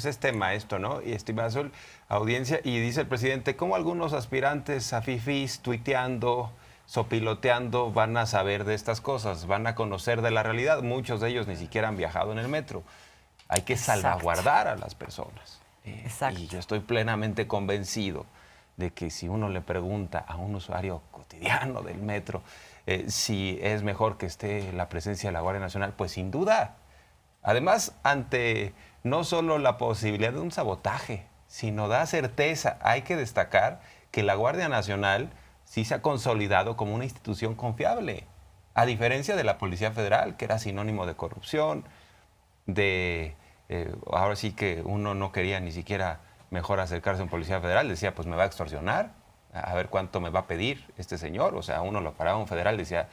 pues es tema esto, ¿no? Y estimada audiencia, y dice el presidente, ¿cómo algunos aspirantes a fifís tuiteando, sopiloteando, van a saber de estas cosas, van a conocer de la realidad? Muchos de ellos ni siquiera han viajado en el metro. Hay que salvaguardar a las personas. Y yo estoy plenamente convencido de que si uno le pregunta a un usuario cotidiano del metro si es mejor que esté la presencia de la Guardia Nacional, pues sin duda. Además, ante no solo la posibilidad de un sabotaje, sino da certeza. Hay que destacar que la Guardia Nacional sí se ha consolidado como una institución confiable, a diferencia de la Policía Federal, que era sinónimo de corrupción, ahora sí que uno no quería ni siquiera mejor acercarse a un Policía Federal, decía, pues me va a extorsionar, a ver cuánto me va a pedir este señor. O sea, uno lo paraba un federal, decía,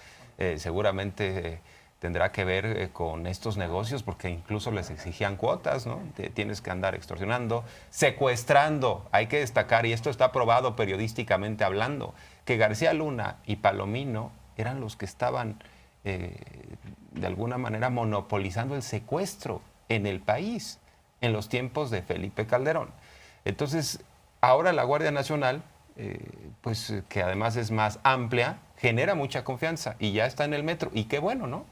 seguramente tendrá que ver con estos negocios, porque incluso les exigían cuotas, ¿no? Tienes que andar extorsionando, secuestrando. Hay que destacar, y esto está probado periodísticamente hablando, que García Luna y Palomino eran los que estaban de alguna manera monopolizando el secuestro en el país en los tiempos de Felipe Calderón. Entonces, ahora la Guardia Nacional, pues que además es más amplia, genera mucha confianza y ya está en el metro. Y qué bueno, ¿no?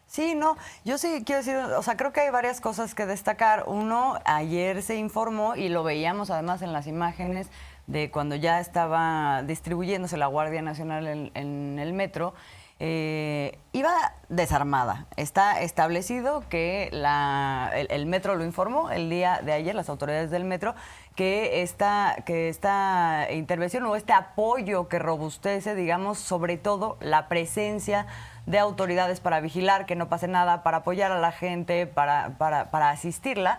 Sí, no, yo sí quiero decir, o sea, creo que hay varias cosas que destacar. Uno, ayer se informó y lo veíamos además en las imágenes de cuando ya estaba distribuyéndose la Guardia Nacional en el metro, iba desarmada. Está establecido que el metro lo informó el día de ayer, las autoridades del metro, que esta intervención o este apoyo que robustece, digamos, sobre todo la presencia de autoridades para vigilar que no pase nada, para apoyar a la gente, para asistirla,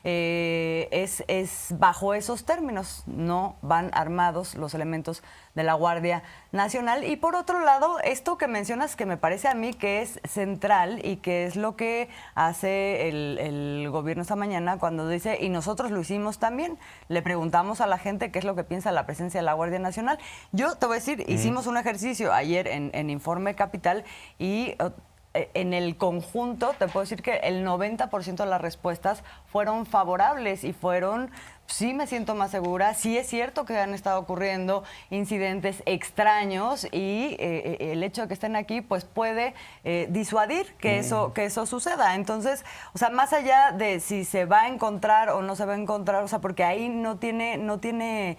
es bajo esos términos. No van armados los elementos de la Guardia Nacional. Y por otro lado, esto que mencionas, que me parece a mí que es central y que es lo que hace el gobierno esta mañana cuando dice, y nosotros lo hicimos también, le preguntamos a la gente qué es lo que piensa de la presencia de la Guardia Nacional. Yo te voy a decir, hicimos un ejercicio ayer en Informe Capital y en el conjunto te puedo decir que el 90% de las respuestas fueron favorables y fueron, sí me siento más segura, sí es cierto que han estado ocurriendo incidentes extraños y el hecho de que estén aquí pues puede disuadir que eso suceda. Entonces, o sea, más allá de si se va a encontrar o no se va a encontrar, o sea, porque ahí no tiene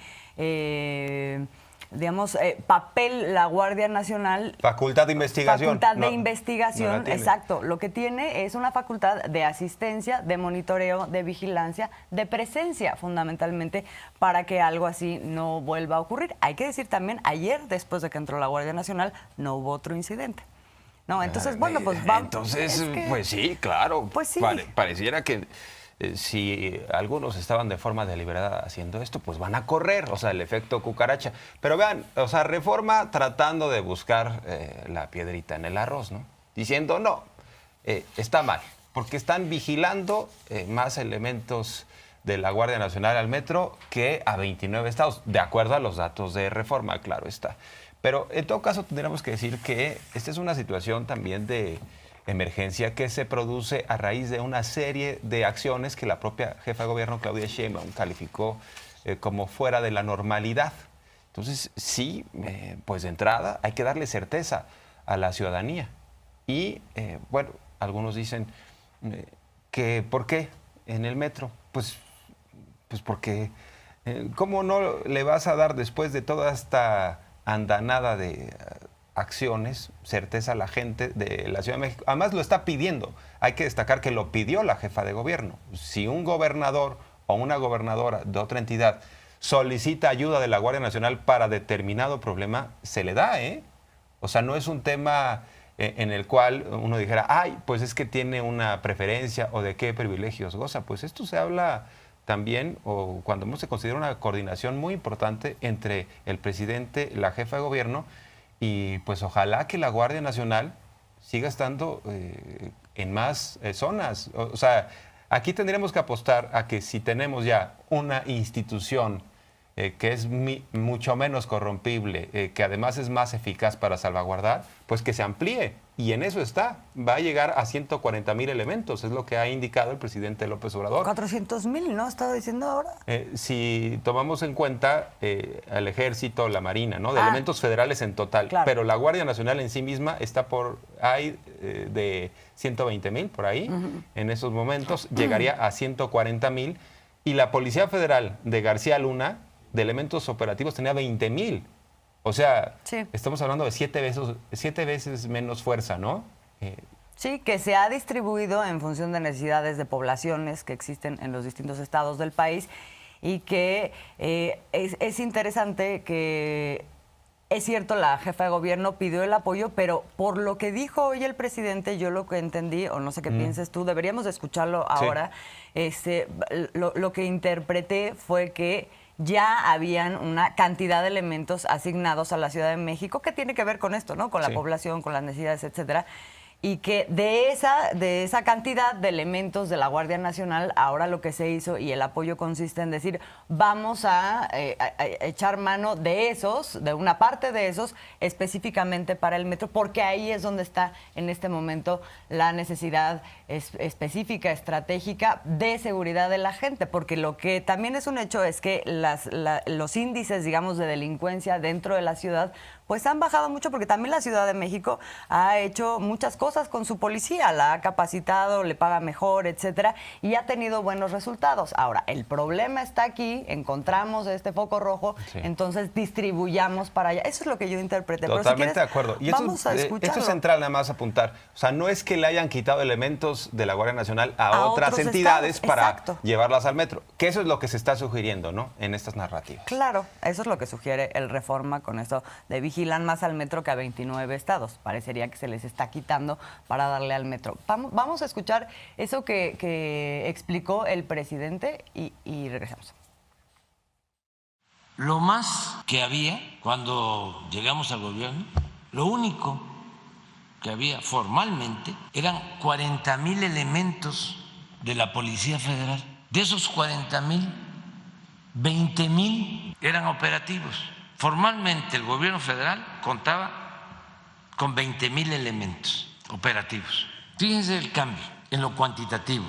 digamos, papel la Guardia Nacional. Facultad de investigación. Facultad de investigación, no exacto. Lo que tiene es una facultad de asistencia, de monitoreo, de vigilancia, de presencia, fundamentalmente, para que algo así no vuelva a ocurrir. Hay que decir también, ayer, después de que entró la Guardia Nacional, no hubo otro incidente. No, entonces, bueno, pues vamos. Entonces, pues sí, claro. Pues sí. Pareciera que si algunos estaban de forma deliberada haciendo esto, pues van a correr, o sea, el efecto cucaracha. Pero vean, o sea, Reforma tratando de buscar la piedrita en el arroz, ¿no? Diciendo, no, está mal, porque están vigilando más elementos de la Guardia Nacional al metro que a 29 estados, de acuerdo a los datos de Reforma, claro está. Pero en todo caso tendríamos que decir que esta es una situación también de emergencia que se produce a raíz de una serie de acciones que la propia jefa de gobierno, Claudia Sheinbaum, calificó como fuera de la normalidad. Entonces, sí, pues de entrada hay que darle certeza a la ciudadanía. Y, bueno, algunos dicen que ¿por qué en el metro? Pues porque, ¿cómo no le vas a dar después de toda esta andanada de acciones, certeza a la gente de la Ciudad de México? Además lo está pidiendo. Hay que destacar que lo pidió la jefa de gobierno. Si un gobernador o una gobernadora de otra entidad solicita ayuda de la Guardia Nacional para determinado problema, se le da, ¿eh? O sea, no es un tema en el cual uno dijera, ay, pues es que tiene una preferencia o de qué privilegios goza. Pues esto se habla también, o cuando se considera una coordinación muy importante entre el presidente, la jefa de gobierno, y pues ojalá que la Guardia Nacional siga estando en más zonas. O sea, aquí tendríamos que apostar a que si tenemos ya una institución que es mucho menos corrompible, que además es más eficaz para salvaguardar, pues que se amplíe. Y en eso está. Va a llegar a 140,000 elementos, es lo que ha indicado el presidente López Obrador. 400,000, ¿no? Estaba diciendo ahora. Si tomamos en cuenta al Ejército, la Marina, ¿no? De elementos federales en total. Claro. Pero la Guardia Nacional en sí misma está de 120,000 por ahí. En esos momentos llegaría a 140,000. Y la Policía Federal de García Luna, de elementos operativos, tenía 20,000. O sea, sí, estamos hablando de 7 veces menos fuerza, ¿no? Sí, que se ha distribuido en función de necesidades de poblaciones que existen en los distintos estados del país y que es interesante que, es cierto, la jefa de gobierno pidió el apoyo, pero por lo que dijo hoy el presidente, yo lo que entendí, o no sé qué pienses tú, deberíamos de escucharlo ahora, lo que interpreté fue que ya habían una cantidad de elementos asignados a la Ciudad de México que tiene que ver con esto, ¿no? Con la población, con las necesidades, etcétera. Y que de esa cantidad de elementos de la Guardia Nacional, ahora lo que se hizo y el apoyo consiste en decir, vamos a echar mano de esos, de una parte de esos, específicamente para el metro, porque ahí es donde está en este momento la necesidad específica, estratégica de seguridad de la gente, porque lo que también es un hecho es que los índices, digamos, de delincuencia dentro de la ciudad pues han bajado mucho, porque también la Ciudad de México ha hecho muchas cosas con su policía, la ha capacitado, le paga mejor, etcétera, y ha tenido buenos resultados. Ahora, el problema está aquí, encontramos este foco rojo, entonces distribuyamos para allá. Eso es lo que yo interpreté. Totalmente Pero si quieres, de acuerdo. Y vamos a escucharlo. esto es central, nada más apuntar. O sea, no es que le hayan quitado elementos de la Guardia Nacional a otras entidades para llevarlas al metro, que eso es lo que se está sugiriendo, ¿no? En estas narrativas. Claro, eso es lo que sugiere el Reforma con esto de vigilan más al metro que a 29 estados. Parecería que se les está quitando para darle al metro. Vamos a escuchar eso que explicó el presidente y regresamos. Lo más que había cuando llegamos al gobierno, lo único que había formalmente eran 40,000 elementos de la Policía Federal. De esos 40,000, 20,000 eran operativos. Formalmente el gobierno federal contaba con 20,000 elementos operativos. Fíjense el cambio en lo cuantitativo.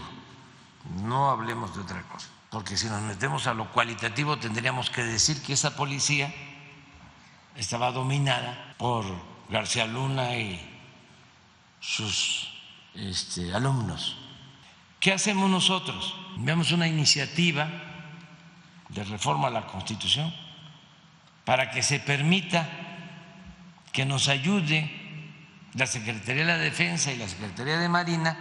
No hablemos de otra cosa, porque si nos metemos a lo cualitativo tendríamos que decir que esa policía estaba dominada por García Luna y sus alumnos. ¿Qué hacemos nosotros? Enviamos una iniciativa de reforma a la Constitución para que se permita que nos ayude la Secretaría de la Defensa y la Secretaría de Marina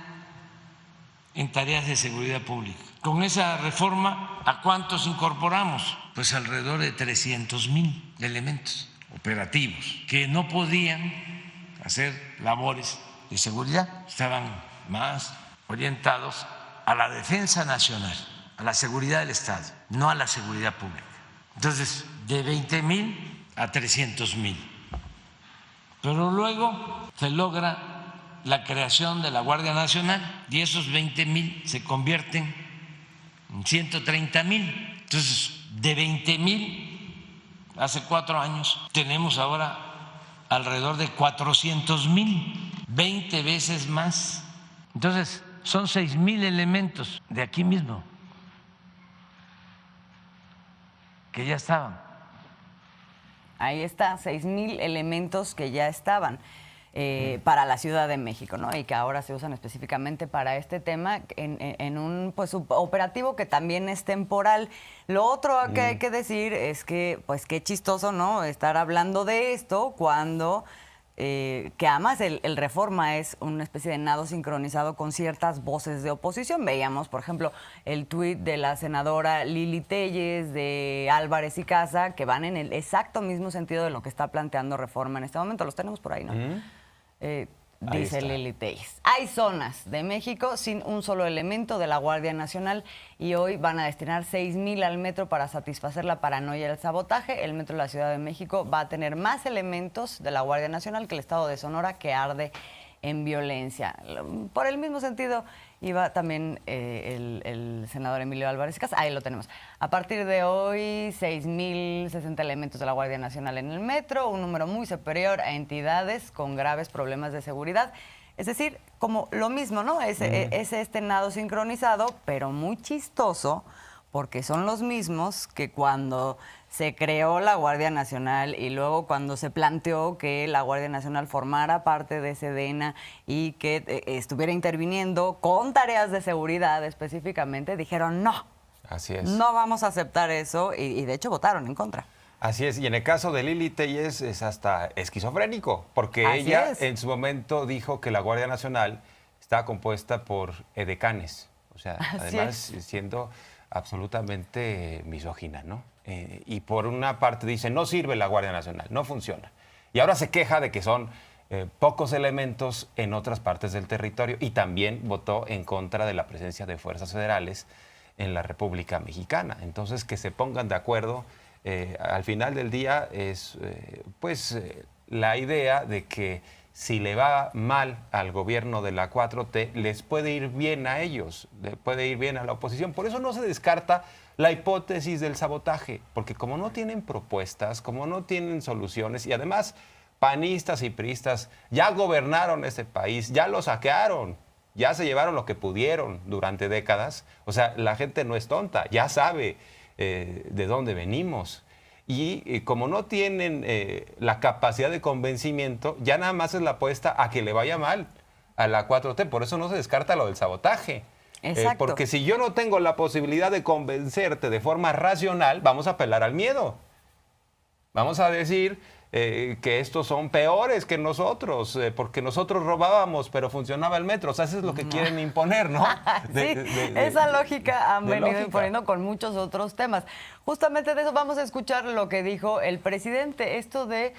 en tareas de seguridad pública. Con esa reforma, ¿a cuántos incorporamos? Pues alrededor de 300,000 elementos operativos que no podían hacer labores de seguridad, estaban más orientados a la defensa nacional, a la seguridad del Estado, no a la seguridad pública. Entonces, de 20,000 a 300,000. Pero luego se logra la creación de la Guardia Nacional y esos 20,000 se convierten en 130,000. Entonces, de 20,000 hace 4 años, tenemos ahora alrededor de 400,000, 20 veces más. Entonces, son 6,000 elementos de aquí mismo que ya estaban. Ahí está, 6,000 elementos que ya estaban para la Ciudad de México, ¿no? Y que ahora se usan específicamente para este tema en un pues operativo que también es temporal. Lo otro que hay que decir es que, pues qué chistoso, ¿no? Estar hablando de esto cuando que además el Reforma es una especie de nado sincronizado con ciertas voces de oposición. Veíamos, por ejemplo, el tuit de la senadora Lili Téllez, de Álvarez y Casa, que van en el exacto mismo sentido de lo que está planteando Reforma en este momento. Los tenemos por ahí, ¿no? Dice Lili Téllez. Hay zonas de México sin un solo elemento de la Guardia Nacional y hoy van a destinar 6,000 al metro para satisfacer la paranoia y el sabotaje. El metro de la Ciudad de México va a tener más elementos de la Guardia Nacional que el estado de Sonora, que arde en violencia. Por el mismo sentido iba también el senador Emilio Álvarez Casas. Ahí lo tenemos. A partir de hoy, 6.060 elementos de la Guardia Nacional en el metro, un número muy superior a entidades con graves problemas de seguridad. Es decir, como lo mismo, ¿no? Es este nado sincronizado, pero muy chistoso, porque son los mismos que cuando se creó la Guardia Nacional y luego cuando se planteó que la Guardia Nacional formara parte de Sedena y que estuviera interviniendo con tareas de seguridad específicamente, dijeron no. Así es. No vamos a aceptar eso y de hecho votaron en contra. Así es, y en el caso de Lili Telles es hasta esquizofrénico, porque Así ella es. en su momento dijo que la Guardia Nacional estaba compuesta por edecanes, o sea, Así además es. siendo absolutamente misógina, ¿no? Y por una parte dice, no sirve la Guardia Nacional, no funciona. Y ahora se queja de que son pocos elementos en otras partes del territorio y también votó en contra de la presencia de fuerzas federales en la República Mexicana. Entonces, que se pongan de acuerdo, al final del día es la idea de que si le va mal al gobierno de la 4T, les puede ir bien a ellos, le puede ir bien a la oposición. Por eso no se descarta la hipótesis del sabotaje, porque como no tienen propuestas, como no tienen soluciones, y además panistas y priistas ya gobernaron este país, ya lo saquearon, ya se llevaron lo que pudieron durante décadas. O sea, la gente no es tonta, ya sabe de dónde venimos. Y como no tienen la capacidad de convencimiento, ya nada más es la apuesta a que le vaya mal a la 4T. Por eso no se descarta lo del sabotaje. Exacto. Porque si yo no tengo la posibilidad de convencerte de forma racional, vamos a apelar al miedo. Vamos a decir que estos son peores que nosotros, porque nosotros robábamos, pero funcionaba el metro. O sea, eso es lo que quieren imponer, ¿no? Sí, esa lógica han venido lógica. imponiendo con muchos otros temas. Justamente de eso vamos a escuchar lo que dijo el presidente, esto de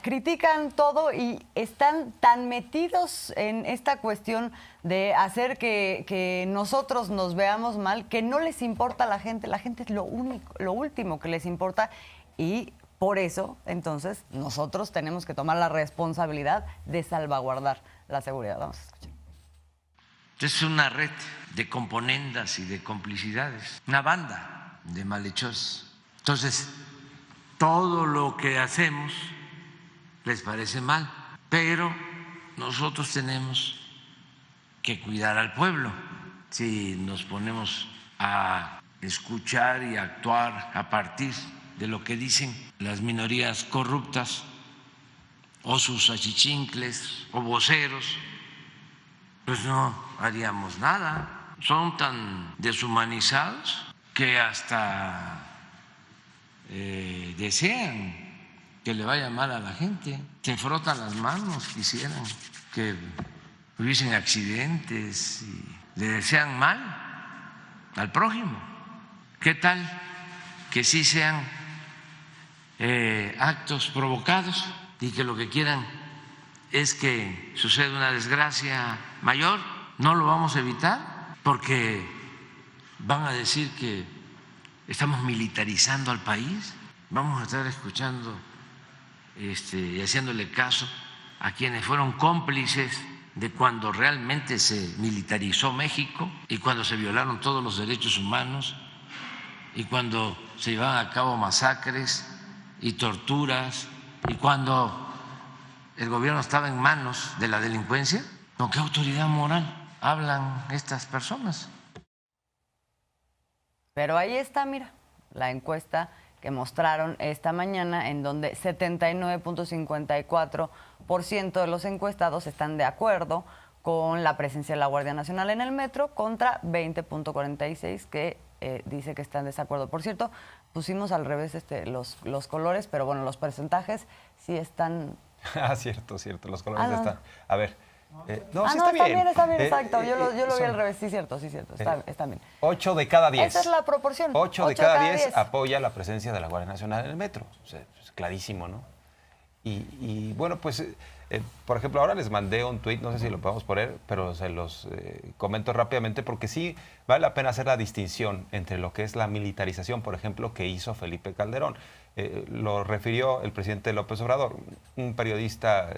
critican todo y están tan metidos en esta cuestión de hacer que nosotros nos veamos mal, que no les importa a la gente es lo último que les importa y por eso, entonces, nosotros tenemos que tomar la responsabilidad de salvaguardar la seguridad. Vamos a escuchar. Es una red de componendas y de complicidades, una banda de malhechores. Entonces, todo lo que hacemos les parece mal, pero nosotros tenemos que cuidar al pueblo. Si nos ponemos a escuchar y actuar a partir de lo que dicen las minorías corruptas o sus achichincles o voceros, pues no haríamos nada. Son tan deshumanizados que hasta desean que le vaya mal a la gente, se frotan las manos, quisieran que hubiesen accidentes y le desean mal al prójimo. ¿Qué tal que sí sean actos provocados y que lo que quieran es que suceda una desgracia mayor? No lo vamos a evitar porque van a decir que estamos militarizando al país. Vamos a estar escuchando y haciéndole caso a quienes fueron cómplices de cuando realmente se militarizó México y cuando se violaron todos los derechos humanos y cuando se llevaban a cabo masacres y torturas y cuando el gobierno estaba en manos de la delincuencia. ¿Con qué autoridad moral hablan estas personas? Pero ahí está, mira, la encuesta que mostraron esta mañana en donde 79.54% de los encuestados están de acuerdo con la presencia de la Guardia Nacional en el metro contra 20.46% que dice que está en desacuerdo. Por cierto, pusimos al revés los colores, pero bueno, los porcentajes sí están... Ah, cierto, los colores no. están... A ver, sí está bien, exacto. Yo lo vi son- al revés, sí, cierto, está bien. 8 de cada 10. Esa es la proporción. 8 de cada 10 apoya la presencia de la Guardia Nacional en el metro. O sea, es clarísimo, ¿no? Y bueno, pues, por ejemplo, ahora les mandé un tuit, no sé si lo podemos poner, pero se los comento rápidamente porque sí vale la pena hacer la distinción entre lo que es la militarización, por ejemplo, que hizo Felipe Calderón. Lo refirió el presidente López Obrador, un periodista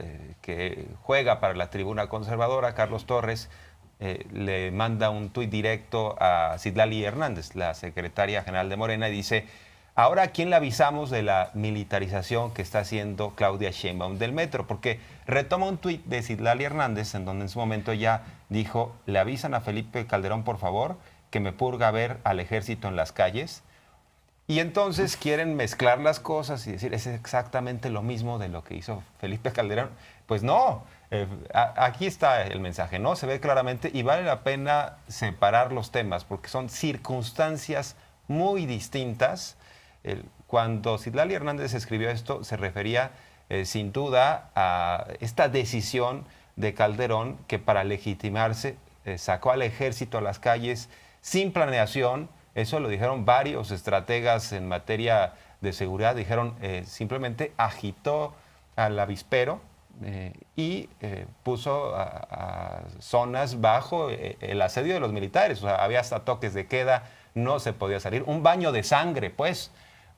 que juega para la tribuna conservadora, Carlos Torres, le manda un tuit directo a Citlali Hernández, la secretaria general de Morena, y dice: ahora, ¿a quién le avisamos de la militarización que está haciendo Claudia Sheinbaum del metro? Porque retoma un tuit de Citlali Hernández en donde en su momento ya dijo: le avisan a Felipe Calderón, por favor, que me purga ver al ejército en las calles. Y entonces quieren mezclar las cosas y decir: es exactamente lo mismo de lo que hizo Felipe Calderón. Pues no, aquí está el mensaje, ¿no? Se ve claramente y vale la pena separar los temas porque son circunstancias muy distintas. Cuando Citlali Hernández escribió esto, se refería sin duda a esta decisión de Calderón que para legitimarse sacó al ejército a las calles sin planeación. Eso lo dijeron varios estrategas en materia de seguridad. Dijeron simplemente agitó al avispero y puso a zonas bajo el asedio de los militares. O sea, había hasta toques de queda, no se podía salir. Un baño de sangre, pues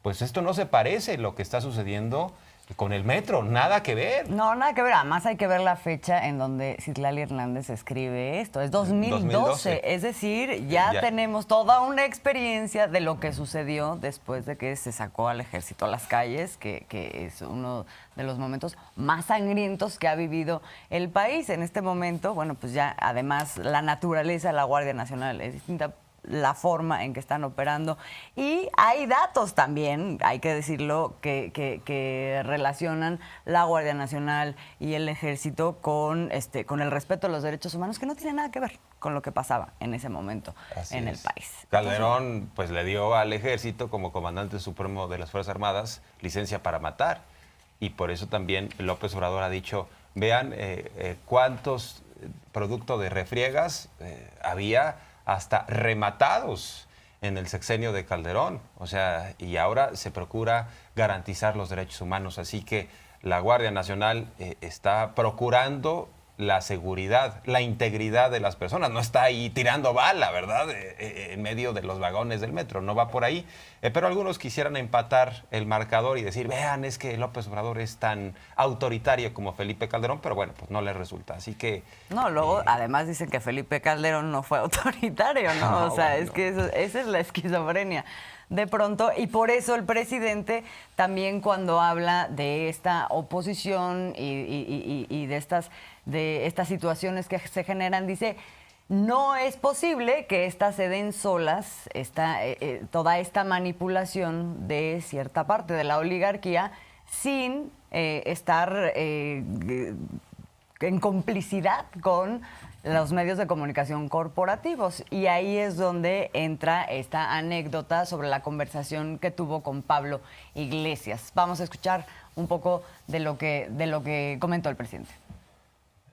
esto no se parece a lo que está sucediendo con el metro, nada que ver. No, nada que ver. Además hay que ver la fecha en donde Citlali Hernández escribe esto. Es 2012. Es decir, ya tenemos toda una experiencia de lo que sucedió después de que se sacó al ejército a las calles, que es uno de los momentos más sangrientos que ha vivido el país. En este momento, bueno, pues ya además la naturaleza de la Guardia Nacional es distinta, la forma en que están operando. Y hay datos también, hay que decirlo, que relacionan la Guardia Nacional y el Ejército con el respeto a los derechos humanos, que no tiene nada que ver con lo que pasaba en ese momento en el país. Calderón pues le dio al Ejército, como comandante supremo de las Fuerzas Armadas, licencia para matar. Y por eso también López Obrador ha dicho: vean cuántos producto de refriegas había hasta rematados en el sexenio de Calderón. O sea, y ahora se procura garantizar los derechos humanos. Así que la Guardia Nacional está procurando la seguridad, la integridad de las personas. No está ahí tirando bala, ¿verdad? En medio de los vagones del metro. No va por ahí. Pero algunos quisieran empatar el marcador y decir: vean, es que López Obrador es tan autoritario como Felipe Calderón. Pero bueno, pues no le resulta. Así que... No, luego además dicen que Felipe Calderón no fue autoritario, ¿no? No, o sea, bueno. es que esa es la esquizofrenia. De pronto, y por eso el presidente también, cuando habla de esta oposición y de estas situaciones que se generan, dice: no es posible que estas se den solas, toda esta manipulación de cierta parte de la oligarquía, sin estar en complicidad con los medios de comunicación corporativos. Y ahí es donde entra esta anécdota sobre la conversación que tuvo con Pablo Iglesias. Vamos a escuchar un poco de lo que comentó el presidente.